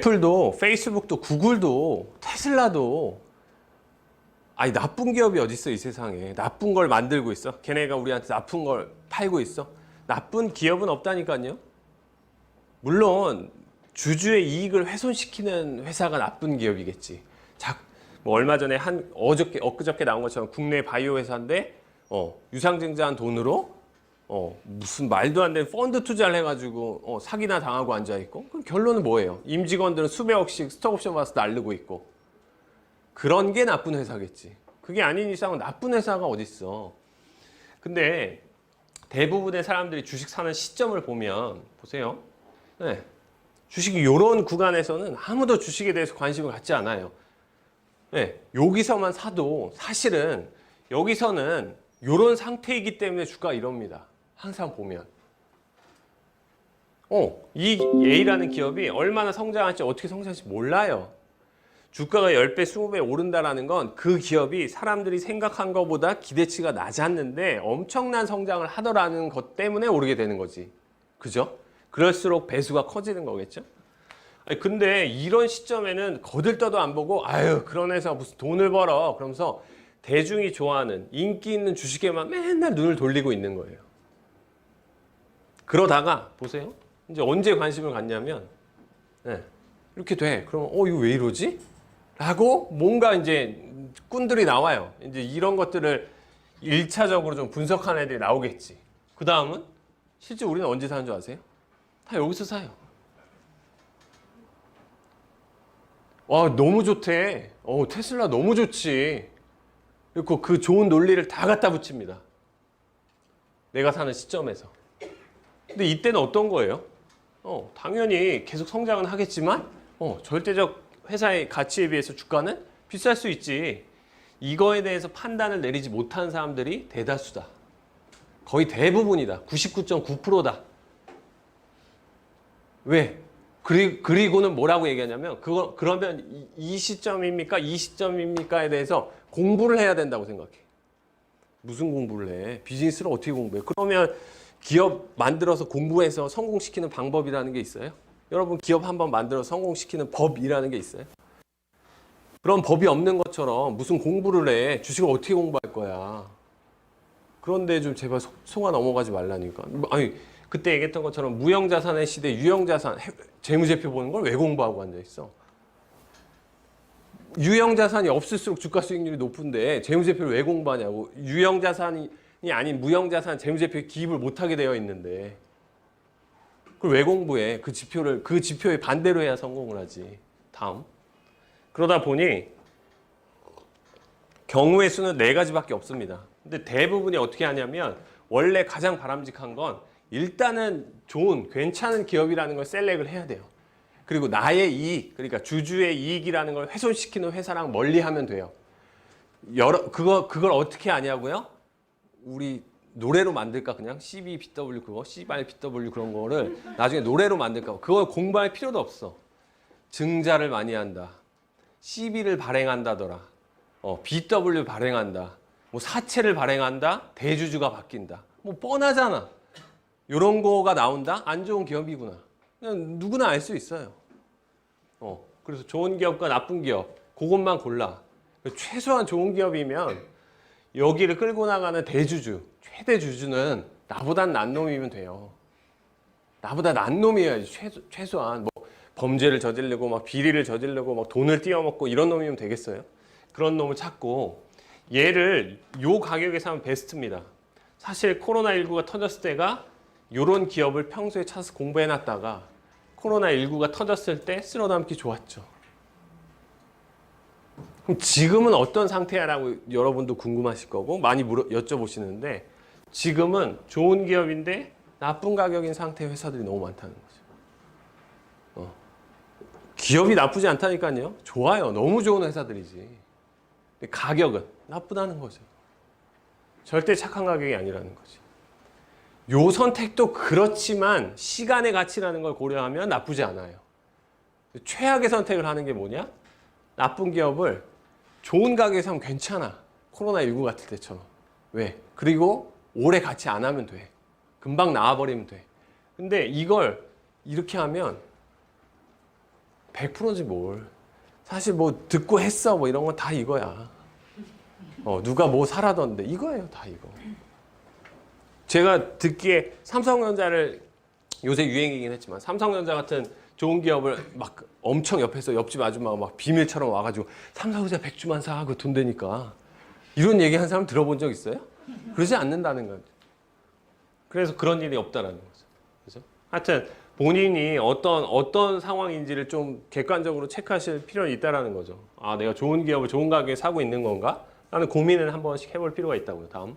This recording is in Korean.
애플도 페이스북도 구글도 테슬라도 아니 나쁜 기업이 어딨어 이 세상에. 나쁜 걸 만들고 있어. 걔네가 우리한테 나쁜 걸 팔고 있어. 나쁜 기업은 없다니까요. 물론 주주의 이익을 훼손시키는 회사가 나쁜 기업이겠지. 뭐 얼마 전에 엊그저께 나온 것처럼 국내 바이오 회사인데 유상증자한 돈으로 무슨 말도 안 되는 펀드 투자를 해가지고 사기나 당하고 앉아있고. 그럼 결론은 뭐예요? 임직원들은 수백억씩 스톡옵션 받아서 날르고 있고. 그런 게 나쁜 회사겠지. 그게 아닌 이상은 나쁜 회사가 어딨어. 근데 대부분의 사람들이 주식 사는 시점을 보면 보세요. 네. 주식이 이런 구간에서는 아무도 주식에 대해서 관심을 갖지 않아요. 네. 여기서만 사도 사실은 여기서는 이런 상태이기 때문에 주가가 이럽니다. 항상 보면. 이 A라는 기업이 얼마나 성장할지 어떻게 성장할지 몰라요. 주가가 10배, 20배 오른다라는 건 그 기업이 사람들이 생각한 것보다 기대치가 낮았는데 엄청난 성장을 하더라는 것 때문에 오르게 되는 거지. 그죠? 그럴수록 배수가 커지는 거겠죠? 아니, 근데 이런 시점에는 거들떠도 안 보고 아유 그런 회사 무슨 돈을 벌어 그러면서 대중이 좋아하는 인기 있는 주식에만 맨날 눈을 돌리고 있는 거예요. 그러다가 보세요. 이제 언제 관심을 갖냐면 네, 이렇게 돼. 그러면 이거 왜 이러지? 라고 뭔가 이제 꾼들이 나와요. 이제 이런 것들을 1차적으로 좀 분석하는 애들이 나오겠지. 그 다음은 실제 우리는 언제 사는 줄 아세요? 다 여기서 사요. 와 너무 좋대. 테슬라 너무 좋지. 그리고 그 좋은 논리를 다 갖다 붙입니다. 내가 사는 시점에서. 근데 이때는 어떤 거예요? 당연히 계속 성장은 하겠지만 절대적 회사의 가치에 비해서 주가는 비쌀 수 있지. 이거에 대해서 판단을 내리지 못하는 사람들이 대다수다. 거의 대부분이다. 99.9%다. 왜? 그리고는 뭐라고 얘기하냐면 그러면 이 시점입니까? 이 시점입니까에 대해서 공부를 해야 된다고 생각해. 무슨 공부를 해? 비즈니스를 어떻게 공부해? 그러면 기업 만들어서 공부해서 성공시키는 방법이라는 게 있어요? 여러분 기업 한번 만들어서 성공시키는 법이라는 게 있어요? 그런 법이 없는 것처럼 무슨 공부를 해. 주식을 어떻게 공부할 거야. 그런데 좀 제발 속아 넘어가지 말라니까. 아니 그때 얘기했던 것처럼 무형자산의 시대 유형자산 재무제표 보는 걸 왜 공부하고 앉아있어. 유형자산이 없을수록 주가 수익률이 높은데 재무제표를 왜 공부하냐고. 유형자산이 아닌 무형자산 재무제표에 기입을 못하게 되어 있는데 그걸 왜 공부해? 그 지표에 반대로 해야 성공을 하지. 다음. 그러다 보니 경우의 수는 4가지밖에 없습니다. 근데 대부분이 어떻게 하냐면 원래 가장 바람직한 건 일단은 좋은 괜찮은 기업이라는 걸 셀렉을 해야 돼요. 그리고 나의 이익, 그러니까 주주의 이익이라는 걸 훼손시키는 회사랑 멀리하면 돼요. 그걸 어떻게 아냐고요? 우리 노래로 만들까 그냥 CBBW 그거 CBW 그런 거를 나중에 노래로 만들까. 그걸 공부할 필요도 없어. 증자를 많이 한다. CB를 발행한다더라. BW 발행한다. 뭐 사채를 발행한다. 대주주가 바뀐다. 뭐 뻔하잖아. 이런 거가 나온다? 안 좋은 기업이구나. 그냥 누구나 알 수 있어요. 그래서 좋은 기업과 나쁜 기업 그것만 골라. 최소한 좋은 기업이면 여기를 끌고 나가는 대주주, 최대 주주는 나보다 난 놈이면 돼요. 나보다 난 놈이어야지. 최소한 뭐 범죄를 저지르고 막 비리를 저지르고 막 돈을 띄어먹고 이런 놈이면 되겠어요? 그런 놈을 찾고 얘를 요 가격에 사면 베스트입니다. 사실 코로나19가 터졌을 때가 이런 기업을 평소에 찾아서 공부해놨다가 코로나19가 터졌을 때 쓸어담기 좋았죠. 그럼 지금은 어떤 상태야라고 여러분도 궁금하실 거고 많이 여쭤보시는데 지금은 좋은 기업인데 나쁜 가격인 상태의 회사들이 너무 많다는 거죠. 기업이 나쁘지 않다니까요. 좋아요. 너무 좋은 회사들이지. 근데 가격은 나쁘다는 거죠. 절대 착한 가격이 아니라는 거지. 요 선택도 그렇지만 시간의 가치라는 걸 고려하면 나쁘지 않아요. 최악의 선택을 하는 게 뭐냐? 나쁜 기업을 좋은 가격에 사면 괜찮아. 코로나19 같을 때처럼. 왜? 그리고 오래 같이 안 하면 돼. 금방 나와버리면 돼. 근데 이걸 이렇게 하면 100%지 뭘. 사실 뭐 듣고 했어 뭐 이런 건 다 이거야. 누가 뭐 사라던데 이거예요, 다 이거. 제가 듣기에 삼성전자를 요새 유행이긴 했지만 삼성전자 같은 좋은 기업을 막 엄청 옆에서 옆집 아줌마가 막 비밀처럼 와가지고 삼성전자 100주만 사 그 돈 되니까 이런 얘기 한 사람 들어본 적 있어요? 그러지 않는다는 거죠. 그래서 그런 일이 없다라는 거죠. 그죠? 하여튼 본인이 어떤 상황인지를 좀 객관적으로 체크하실 필요는 있다라는 거죠. 아, 내가 좋은 기업을 좋은 가격에 사고 있는 건가? 라는 고민을 한 번씩 해볼 필요가 있다고요. 다음.